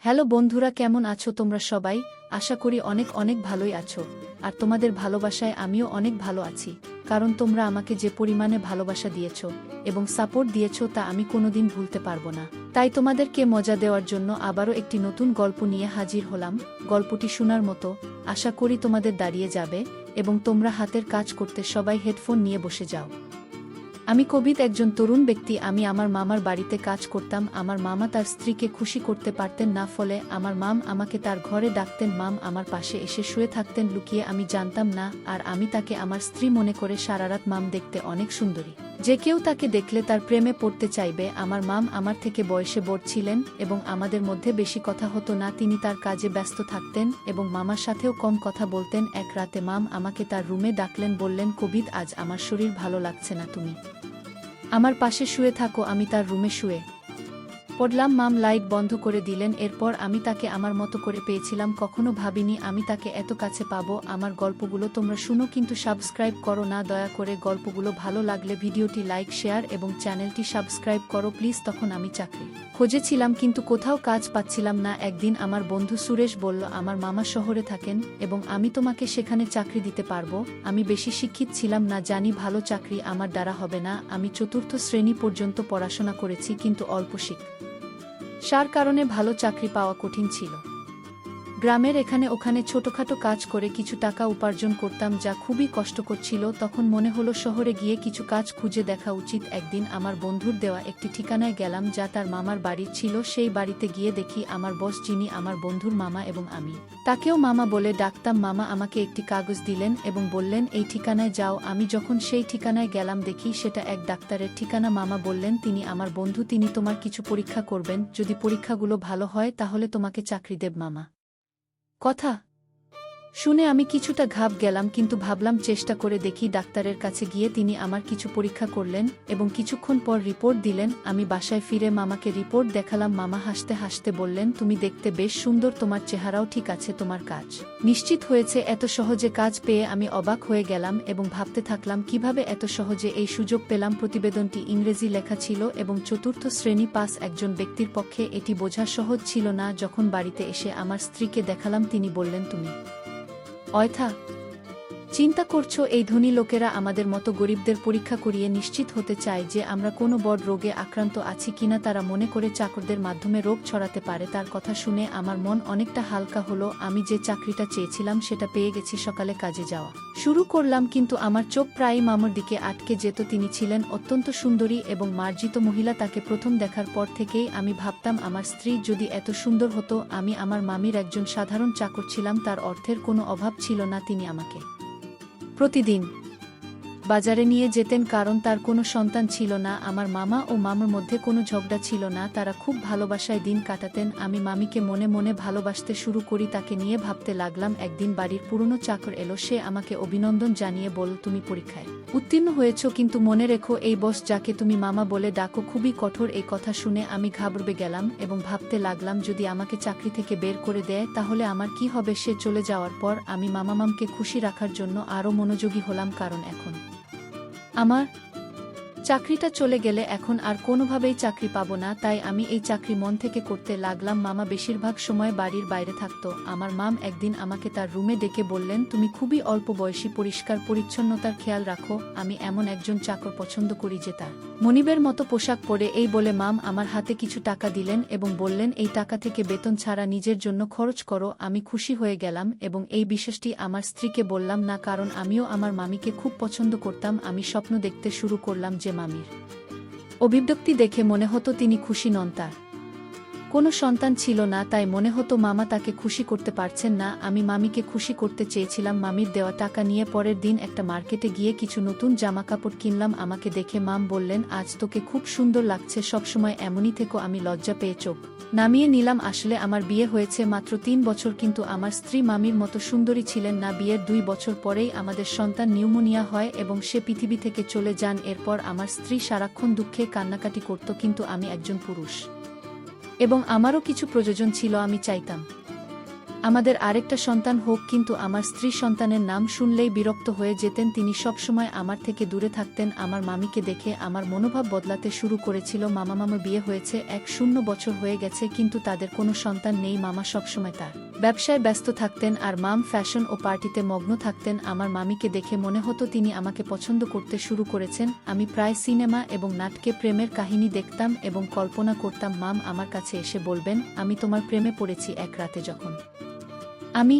Hello বন্ধুরা, কেমন আছো তোমরা সবাই? আশা করি অনেক অনেক ভালোই আছো। আর তোমাদের ভালোবাসায় আমিও অনেক ভালো আছি, কারণ তোমরা আমাকে যে পরিমাণে ভালোবাসা দিয়েছো এবং সাপোর্ট দিয়েছো তা আমি কোনোদিন ভুলতে পারবো না। তাই তোমাদেরকে মজা দেওয়ার জন্য আবারও একটি নতুন গল্প নিয়ে হাজির হলাম। গল্পটি শোনার মতো, আশা করি তোমাদের দাঁড়িয়ে যাবে এবং তোমরা হাতের কাজ করতে সবাই হেডফোন নিয়ে বসে যাও। আমি কবিত, একজন তরুণ ব্যক্তি। আমি আমার মামার বাড়িতে কাজ করতাম। আমার মামা তার স্ত্রীকে খুশি করতে পারতেন না, ফলে আমার মাম আমাকে তার ঘরে ডাকতেন। মাম আমার পাশে এসে শুয়ে থাকতেন লুকিয়ে, আমি জানতাম না, আর আমি তাকে আমার স্ত্রী মনে করে সারারাত। মাম দেখতে অনেক সুন্দরী, যে কেউ তাকে দেখলে তার প্রেমে পড়তে চাইবে। আমার মাম আমার থেকে বয়সে বড় ছিলেন এবং আমাদের মধ্যে বেশি কথা হতো না। তিনি তার কাজে ব্যস্ত থাকতেন এবং মামার সাথেও কম কথা বলতেন। এক রাতে মাম আমাকে তার রুমে ডাকলেন, বললেন, কবিত, আজ আমার শরীর ভালো লাগছে না, তুমি আমার পাশে শুয়ে থাকো। আমি তার রুমে শুয়ে পড়লাম। মাম লাইট বন্ধ করে দিলেন। এরপর আমি তাকে আমার মতো করে পেয়েছিলাম। কখনো ভাবিনি আমি তাকে এত কাছে পাবো। আমার গল্পগুলো তোমরা শুনো, কিন্তু সাবস্ক্রাইব করো না দয়া করে। গল্পগুলো ভালো লাগলে ভিডিওটি লাইক, শেয়ার এবং চ্যানেলটি সাবস্ক্রাইব করো প্লিজ। তখন আমি চাকরি খুঁজেছিলাম, কিন্তু কোথাও কাজ পাচ্ছিলাম না। একদিন আমার বন্ধু সুরেশ বলল, আমার মামা শহরে থাকেন এবং আমি তোমাকে সেখানে চাকরি দিতে পারবো। আমি বেশি শিক্ষিত ছিলাম না, জানি ভালো চাকরি আমার দ্বারা হবে না। আমি চতুর্থ শ্রেণী পর্যন্ত পড়াশোনা করেছি, কিন্তু অল্প শিক্ষার কারণে ভালো চাকরি পাওয়া কঠিন ছিল। গ্রামের এখানে ওখানে ছোটখাটো কাজ করে কিছু টাকা উপার্জন করতাম, যা খুবই কষ্টকর ছিল। তখন মনে হলো শহরে গিয়ে কিছু কাজ খুঁজে দেখা উচিত। একদিন আমার বন্ধুর দেওয়া একটি ঠিকানায় গেলাম, যা তার মামার বাড়ি ছিল। সেই বাড়িতে গিয়ে দেখি আমার বস, যিনি আমার বন্ধুর মামা এবং আমি তাকেও মামা বলে ডাকতাম। মামা আমাকে একটি কাগজ দিলেন এবং বললেন, এই ঠিকানায় যাও। আমি যখন সেই ঠিকানায় গেলাম, দেখি সেটা এক ডাক্তারের ঠিকানা। মামা বললেন, তিনি আমার বন্ধু, তিনি তোমার কিছু পরীক্ষা করবেন। যদি পরীক্ষাগুলো ভালো হয় তাহলে তোমাকে চাকরি দেব। মামা কথা শুনে আমি কিছুটা ঘাব গেলাম, কিন্তু ভাবলাম চেষ্টা করে দেখি। ডাক্তারের কাছে গিয়ে তিনি আমার কিছু পরীক্ষা করলেন এবং কিছুক্ষণ পর রিপোর্ট দিলেন। আমি বাসায় ফিরে মামাকে রিপোর্ট দেখালাম। মামা হাসতে হাসতে বললেন, তুমি দেখতে বেশ সুন্দর, তোমার চেহারাও ঠিক আছে, তোমার কাজ নিশ্চিত হয়েছে। এত সহজে কাজ পেয়ে আমি অবাক হয়ে গেলাম এবং ভাবতে থাকলাম কিভাবে এত সহজে এই সুযোগ পেলাম। প্রতিবেদনটি ইংরেজি লেখা ছিল এবং চতুর্থ শ্রেণী পাস একজন ব্যক্তির পক্ষে এটি বোঝা সহজ ছিল না। যখন বাড়িতে এসে আমার স্ত্রীকে দেখালাম, তিনি বললেন, তুমি অয়থা চিন্তা করছো? এই ধনী লোকেরা আমাদের মতো গরিবদের পরীক্ষা করিয়ে নিশ্চিত হতে চায় যে আমরা কোনো বড় রোগে আক্রান্ত আছি কিনা। তারা মনে করে চাকরদের মাধ্যমে রোগ ছড়াতে পারে। তার কথা শুনে আমার মন অনেকটা হালকা হলো। আমি যে চাকরিটা চেয়েছিলাম সেটা পেয়ে গেছি। সকালে কাজে যাওয়া শুরু করলাম, কিন্তু আমার চোখ প্রায়ই মামার দিকে আটকে যেত। তিনি ছিলেন অত্যন্ত সুন্দরী এবং মার্জিত মহিলা। তাকে প্রথম দেখার পর থেকেই আমি ভাবতাম, আমার স্ত্রী যদি এত সুন্দর হতো। আমি আমার মামির একজন সাধারণ চাকর ছিলাম, তার অর্থের কোনো অভাব ছিল না। তিনি আমাকে প্রতিদিন বাজারে নিয়ে যেতেন, কারণ তার কোনো সন্তান ছিল না। আমার মামা ও মামার মধ্যে কোনো ঝগড়া ছিল না, তারা খুব ভালোবাসায় দিন কাটাতেন। আমি মামিকে মনে মনে ভালোবাসতে শুরু করি। তাকে নিয়ে ভাবতে লাগলাম। একদিন বাড়ির পুরনো চাকর এলো। সে আমাকে অভিনন্দন জানিয়ে বলল, তুমি পরীক্ষায় উত্তীর্ণ হয়েছ, কিন্তু মনে রেখো, এই বস যাকে তুমি মামা বলে ডাকো খুবই কঠোর। এই কথা শুনে আমি ঘাবড়ে গেলাম এবং ভাবতে লাগলাম, যদি আমাকে চাকরি থেকে বের করে দেয় তাহলে আমার কি হবে। সে চলে যাওয়ার পর আমি মামাকে খুশি রাখার জন্য আরও মনোযোগী হলাম, কারণ এখন আমার চাকরিটা চলে গেলে এখন আর কোনোভাবেই চাকরি পাবো না। তাই আমি এই চাকরি মন থেকে করতে লাগলাম। মামা বেশিরভাগ সময় বাড়ির বাইরে থাকত। আমার মাম একদিন আমাকে তার রুমে ডেকে বললেন, তুমি খুবই অল্প বয়সী, পরিষ্কার পরিচ্ছন্নতার খেয়াল রাখো। আমি এমন একজন চাকর পছন্দ করি যে তার মনিবের মতো পোশাক পরে। এই বলে মাম আমার হাতে কিছু টাকা দিলেন এবং বললেন, এই টাকা থেকে বেতন ছাড়া নিজের জন্য খরচ করো। আমি খুশি হয়ে গেলাম এবং এই বিষয়টি আমার স্ত্রীকে বললাম না, কারণ আমিও আমার মামিকে খুব পছন্দ করতাম। আমি স্বপ্ন দেখতে শুরু করলাম যে মামির অভিব্যক্তি দেখে মনে হতো তিনি খুশি নন, তার কোনো সন্তান ছিল না। তাই মনে হতো মামা তাকে খুশি করতে পারছেন না। আমি মামিকে খুশি করতে চেয়েছিলাম। মামির দেওয়া টাকা নিয়ে পরের দিন একটা মার্কেটে গিয়ে কিছু নতুন জামাকাপড় কিনলাম। আমাকে দেখে মাম বললেন, আজ তোকে খুব সুন্দর লাগছে, সবসময় এমনই থেকো। আমি লজ্জা পেয়ে চোখ নামিয়ে নিলাম। আসলে আমার বিয়ে হয়েছে মাত্র 3 বছর, কিন্তু আমার স্ত্রী মামির মতো সুন্দরী ছিলেন না। বিয়ের 2 বছর পরেই আমাদের সন্তান নিউমোনিয়া হয় এবং সে পৃথিবী থেকে চলে যান। এরপর আমার স্ত্রী সারাক্ষণ দুঃখে কান্নাকাটি করত, কিন্তু আমি একজন পুরুষ এবং আমারও কিছু প্রয়োজন ছিল। আমি চাইতাম আমাদের আরেকটা সন্তান হোক, কিন্তু আমার স্ত্রী সন্তানের নাম শুনলেই বিরক্ত হয়ে যেতেন। তিনি সবসময় আমার থেকে দূরে থাকতেন। আমার মামিকে দেখে আমার মনোভাব বদলাতে শুরু করেছিল। মামা বিয়ে হয়েছে 1 বছর হয়ে গেছে, কিন্তু তাদের কোনো সন্তান নেই। মামা সবসময় তার ব্যবসায় ব্যস্ত থাকতেন আর মাম ফ্যাশন ও পার্টিতে মগ্ন থাকতেন। আমার মামিকে দেখে মনে হতো তিনি আমাকে পছন্দ করতে শুরু করেছেন। আমি প্রায় সিনেমা এবং নাটকে প্রেমের কাহিনী দেখতাম এবং কল্পনা করতাম মাম আমার কাছে এসে বলবেন, আমি তোমার প্রেমে পড়েছি। এক রাতে যখন আমি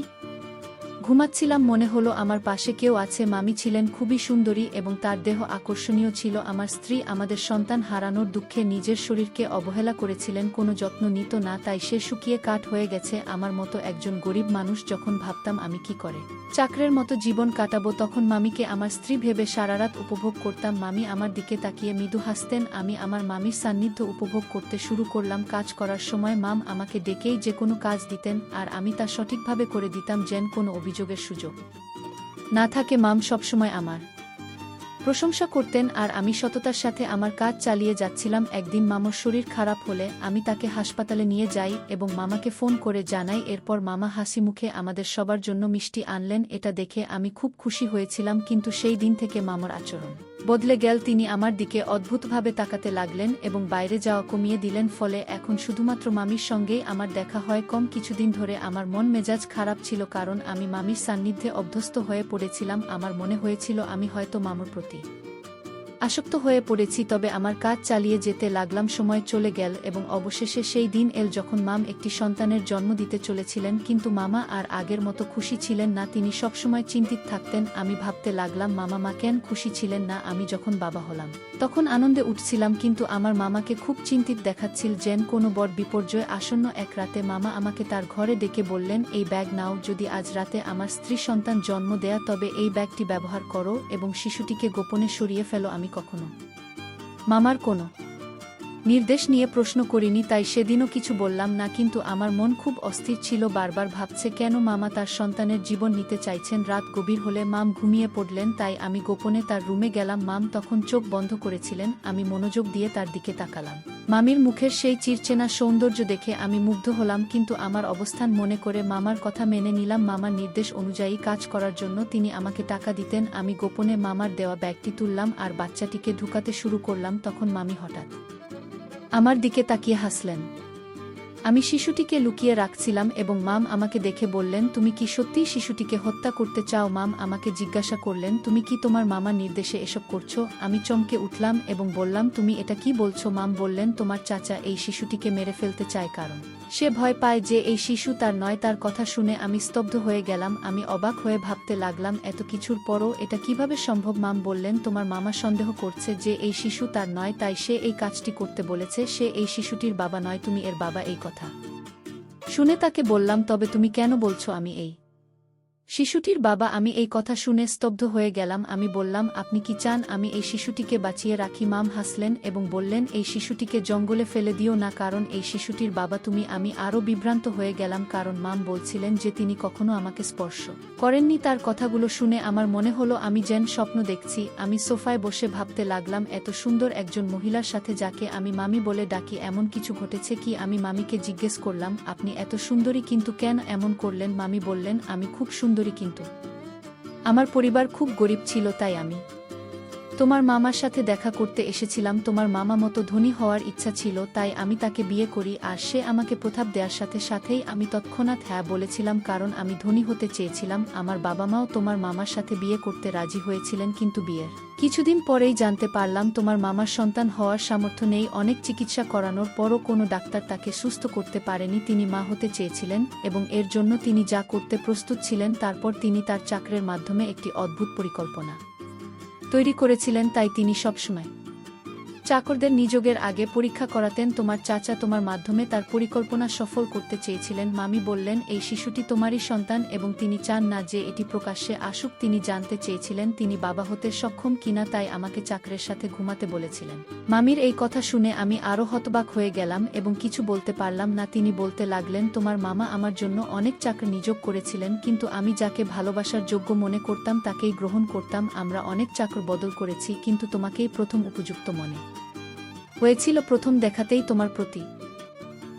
ঘুমাচ্ছিলাম, মনে হলো আমার পাশে কেউ আছে। মামি ছিলেন খুবই সুন্দরী এবং তার দেহ আকর্ষণীয় ছিল। আমার স্ত্রী আমাদের সন্তান হারানোর দুঃখে নিজের শরীরকে অবহেলা করেছিলেন, কোনো যত্ন নিত না, তাই সে শুকিয়ে কাঠ হয়ে গেছে। আমার মতো একজন গরিব মানুষ যখন ভাবতাম আমি কি করে চাকরের মতো জীবন কাটাবো, তখন মামিকে আমার স্ত্রী ভেবে সারারাত উপভোগ করতাম। মামি আমার দিকে তাকিয়ে মৃদু হাসতেন। আমি আমার মামির সান্নিধ্য উপভোগ করতে শুরু করলাম। কাজ করার সময় মাম আমাকে ডেকেই যে কোনো কাজ দিতেন আর আমি তা সঠিকভাবে করে দিতাম, যেন কোনো অভিযোগের সুযোগ না থাকে। মাম সবসময় আমার প্রশংসা করতেন আর আমি সততার সাথে আমার কাজ চালিয়ে যাচ্ছিলাম। একদিন মামার শরীর খারাপ হলে আমি তাকে হাসপাতালে নিয়ে যাই এবং মামাকে ফোন করে জানাই। এরপর মামা হাসি মুখে আমাদের সবার জন্য মিষ্টি আনলেন। এটা দেখে আমি খুব খুশি হয়েছিলাম, কিন্তু সেই দিন থেকে মামার আচরণ বদলে গেল। তিনি আমার দিকে অদ্ভুতভাবে তাকাতে লাগলেন এবং বাইরে যাওয়া কমিয়ে দিলেন। ফলে এখন শুধুমাত্র মামির সঙ্গেই আমার দেখা হয় কম। কিছুদিন ধরে আমার মন মেজাজ খারাপ ছিল, কারণ আমি মামির সান্নিধ্যে অভ্যস্ত হয়ে পড়েছিলাম। আমার মনে হয়েছিল আমি হয়তো মামুর প্রতি আসক্ত হয়ে পড়েছি। তবে আমার কাজ চালিয়ে যেতে লাগলাম। সময় চলে গেল এবং অবশেষে সেই দিন এল যখন মাম একটি সন্তানের জন্ম দিতে চলেছিলেন, কিন্তু মামা আর আগের মতো খুশি ছিলেন না। তিনি সবসময় চিন্তিত থাকতেন। আমি ভাবতে লাগলাম মা কেন খুশি ছিলেন না। আমি যখন বাবা হলাম তখন আনন্দে উঠছিলাম, কিন্তু আমার মামাকে খুব চিন্তিত দেখাচ্ছিল, যেন কোনো বড় বিপর্যয় আসন্ন। এক রাতে মামা আমাকে তার ঘরে ডেকে বললেন, এই ব্যাগ নাও, যদি আজ রাতে আমার স্ত্রী সন্তান জন্ম দেয়া তবে এই ব্যাগটি ব্যবহার করো এবং শিশুটিকে গোপনে সরিয়ে ফেলো। আমি কখনো মামার কোনো নির্দেশ নিয়ে প্রশ্ন করিনি, তাই সেদিনও কিছু বললাম না, কিন্তু আমার মন খুব অস্থির ছিল। বারবার ভাবছে কেন মামা তার সন্তানের জীবন নিতে চাইছেন। রাত গভীর হলে মাম ঘুমিয়ে পড়লেন, তাই আমি গোপনে তার রুমে গেলাম। মাম তখন চোখ বন্ধ করেছিলেন। আমি মনোযোগ দিয়ে তার দিকে তাকালাম। মামির মুখের সেই চিরচেনা সৌন্দর্য দেখে আমি মুগ্ধ হলাম, কিন্তু আমার অবস্থান মনে করে মামার কথা মেনে নিলাম। মামার নির্দেশ অনুযায়ী কাজ করার জন্য তিনি আমাকে টাকা দিতেন। আমি গোপনে মামার দেওয়া ব্যাগটি তুললাম আর বাচ্চাটিকে ঢুকাতে শুরু করলাম। তখন মামি হঠাৎ আমার দিকে তাকিয়ে হাসলেন। আমি শিশুটিকে লুকিয়ে রাখছিলাম এবং মাম আমাকে দেখে বললেন, তুমি কি সত্যিই শিশুটিকে হত্যা করতে চাও? মাম আমাকে জিজ্ঞাসা করলেন, তুমি কি তোমার মামার নির্দেশে এসব করছো? আমি চমকে উঠলাম এবং বললাম, তুমি এটা কি বলছো? মাম বললেন, তোমার চাচা এই শিশুটিকে মেরে ফেলতে চায়, কারণ সে ভয় পায় যে এই শিশু তার নয়। তার কথা শুনে আমি স্তব্ধ হয়ে গেলাম। আমি অবাক হয়ে ভাবতে লাগলাম, এত কিছুর পরও এটা কিভাবে সম্ভব? মাম বললেন, তোমার মামা সন্দেহ করছে যে এই শিশু তার নয়, তাই সে এই কাজটি করতে বলেছে। সে এই শিশুটির বাবা নয়, তুমি এর বাবা। এই কথা শুনে তাকে বললাম, তবে তুমি কেন বলছো আমি এই শিশুটির বাবা? আমি এই কথা শুনে স্তব্ধ হয়ে গেলাম। আমি বললাম, আপনি কি চান আমি এই শিশুটিকে বাঁচিয়ে রাখি? মাম হাসলেন এবং বললেন, এই শিশুটিকে জঙ্গলে ফেলে দিও না, কারণ এই শিশুটির বাবা তুমি। আমি আরও বিভ্রান্ত হয়ে গেলাম, কারণ মাম বলছিলেন যে তিনি কখনো আমাকে স্পর্শ করেননি। তার কথাগুলো শুনে আমার মনে হলো আমি যেন স্বপ্ন দেখছি। আমি সোফায় বসে ভাবতে লাগলাম, এত সুন্দর একজন মহিলার সাথে যাকে আমি মামি বলে ডাকি, এমন কিছু ঘটেছে কি? আমি মামিকে জিজ্ঞেস করলাম, আপনি এত সুন্দরী, কিন্তু কেন এমন করলেন? মামি বললেন, আমি খুব সুন্দরী, কিন্তু আমার পরিবার খুব গরিব ছিল, তাই আমি তোমার মামার সাথে দেখা করতে এসেছিলাম। তোমার মামা মতো ধনী হওয়ার ইচ্ছা ছিল, তাই আমি তাকে বিয়ে করি। আর সে আমাকে প্রস্তাব দেওয়ার সাথে সাথেই আমি তৎক্ষণাৎ হ্যাঁ বলেছিলাম, কারণ আমি ধনী হতে চেয়েছিলাম। আমার বাবা মাও তোমার মামার সাথে বিয়ে করতে রাজি হয়েছিলেন, কিন্তু বিয়ের কিছুদিন পরেই জানতে পারলাম তোমার মামার সন্তান হওয়ার সামর্থ্য নেই। অনেক চিকিৎসা করানোর পরও কোনো ডাক্তার তাকে সুস্থ করতে পারেনি। তিনি মা হতে চেয়েছিলেন এবং এর জন্য তিনি যা করতে প্রস্তুত ছিলেন। তারপর তিনি তার চাকরের মাধ্যমে একটি অদ্ভুত পরিকল্পনা তৈরি করেছিলেন। তাই তিনি সবসময় চাকরদের নিযোগের আগে পরীক্ষা করাতেন। তোমার চাচা তোমার মাধ্যমে তার পরিকল্পনা সফল করতে চেয়েছিলেন। মামি বললেন, এই শিশুটি তোমারই সন্তান এবং তিনি চান না যে এটি প্রকাশ্যে আসুক। তিনি জানতে চেয়েছিলেন তিনি বাবা হতে সক্ষম কিনা, তাই আমাকে চাকরের সাথে ঘুমাতে বলেছিলেন। মামির এই কথা শুনে আমি আরও হতবাক হয়ে গেলাম এবং কিছু বলতে পারলাম না। তিনি বলতে লাগলেন, তোমার মামা আমার জন্য অনেক চাকর নিযোগ করেছিলেন, কিন্তু আমি যাকে ভালোবাসার যোগ্য মনে করতাম তাকেই গ্রহণ করতাম। আমরা অনেক চাকর বদল করেছি, কিন্তু তোমাকেই প্রথম উপযুক্ত মনে হয়েছিল। প্রথম দেখাতেই তোমার প্রতি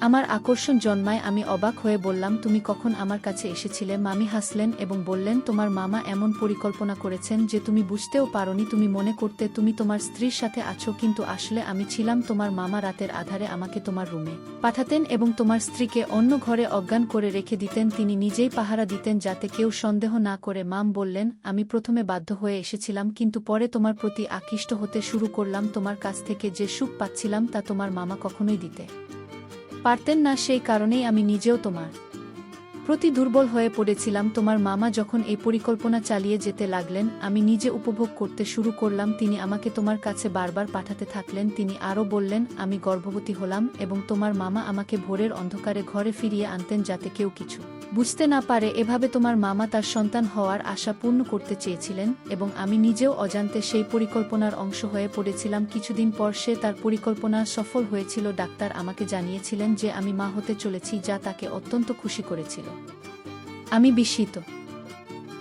আমার আকর্ষণ জন্মায়। আমি অবাক হয়ে বললাম, তুমি কখন আমার কাছে এসেছিলে? মামি হাসলেন এবং বললেন, তোমার মামা এমন পরিকল্পনা করেছেন যে তুমি বুঝতেও পারোনি। তুমি মনে করতে তুমি তোমার স্ত্রীর সাথে আছো, কিন্তু আসলে আমি ছিলাম। তোমার মামা রাতের আধারে আমাকে তোমার রুমে পাঠাতেন এবং তোমার স্ত্রীকে অন্য ঘরে অজ্ঞান করে রেখে দিতেন। তিনি নিজেই পাহারা দিতেন যাতে কেউ সন্দেহ না করে। মাম বললেন, আমি প্রথমে বাধ্য হয়ে এসেছিলাম, কিন্তু পরে তোমার প্রতি আকৃষ্ট হতে শুরু করলাম। তোমার কাছ থেকে যে সুখ পাচ্ছিলাম তা তোমার মামা কখনোই দিতে পারতেন না। সেই কারণেই আমি নিজেও তোমার প্রতি দুর্বল হয়ে পড়েছিলাম। তোমার মামা যখন এই পরিকল্পনা চালিয়ে যেতে লাগলেন, আমি নিজে উপভোগ করতে শুরু করলাম। তিনি আমাকে তোমার কাছে বারবার পাঠাতে থাকলেন। তিনি আরও বললেন, আমি গর্ভবতী হলাম এবং তোমার মামা আমাকে ভোরের অন্ধকারে ঘরে ফিরিয়ে আনতেন যাতে কেউ কিছু বুঝতে না পারে। এভাবে তোমার মামা তার সন্তান হওয়ার আশা পূর্ণ করতে চেয়েছিলেন এবং আমি নিজেও অজান্তে সেই পরিকল্পনার অংশ হয়ে পড়েছিলাম। কিছুদিন পর সে তার পরিকল্পনা সফল হয়েছিল। ডাক্তার আমাকে জানিয়েছিলেন যে আমি মা হতে চলেছি, যা তাকে অত্যন্ত খুশি করেছিল। আমি বিস্মিত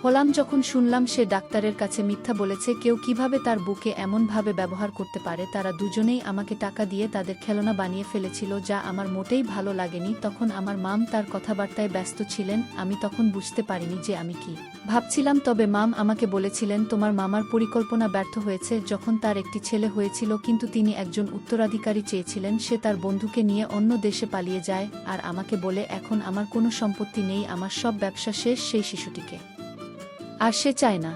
হলাম যখন শুনলাম সে ডাক্তারের কাছে মিথ্যা বলেছে। কেউ কিভাবে তার বুকে এমনভাবে ব্যবহার করতে পারে? তারা দুজনেই আমাকে টাকা দিয়ে তাদের খেলনা বানিয়ে ফেলেছিল, যা আমার মোটেই ভালো লাগেনি। তখন আমার মাম তার কথাবার্তায় ব্যস্ত ছিলেন। আমি তখন বুঝতে পারিনি যে আমি কি ভাবছিলাম। তবে মাম আমাকে বলেছিলেন, তোমার মামার পরিকল্পনা ব্যর্থ হয়েছে। যখন তার একটি ছেলে হয়েছিল, কিন্তু তিনি একজন উত্তরাধিকারী চেয়েছিলেন, সে তার বন্ধুকে নিয়ে অন্য দেশে পালিয়ে যায় আর আমাকে বলে, এখন আমার কোনো সম্পত্তি নেই, আমার সব ব্যবসা শেষ। সেই শিশুটিকে আর সে চায় না।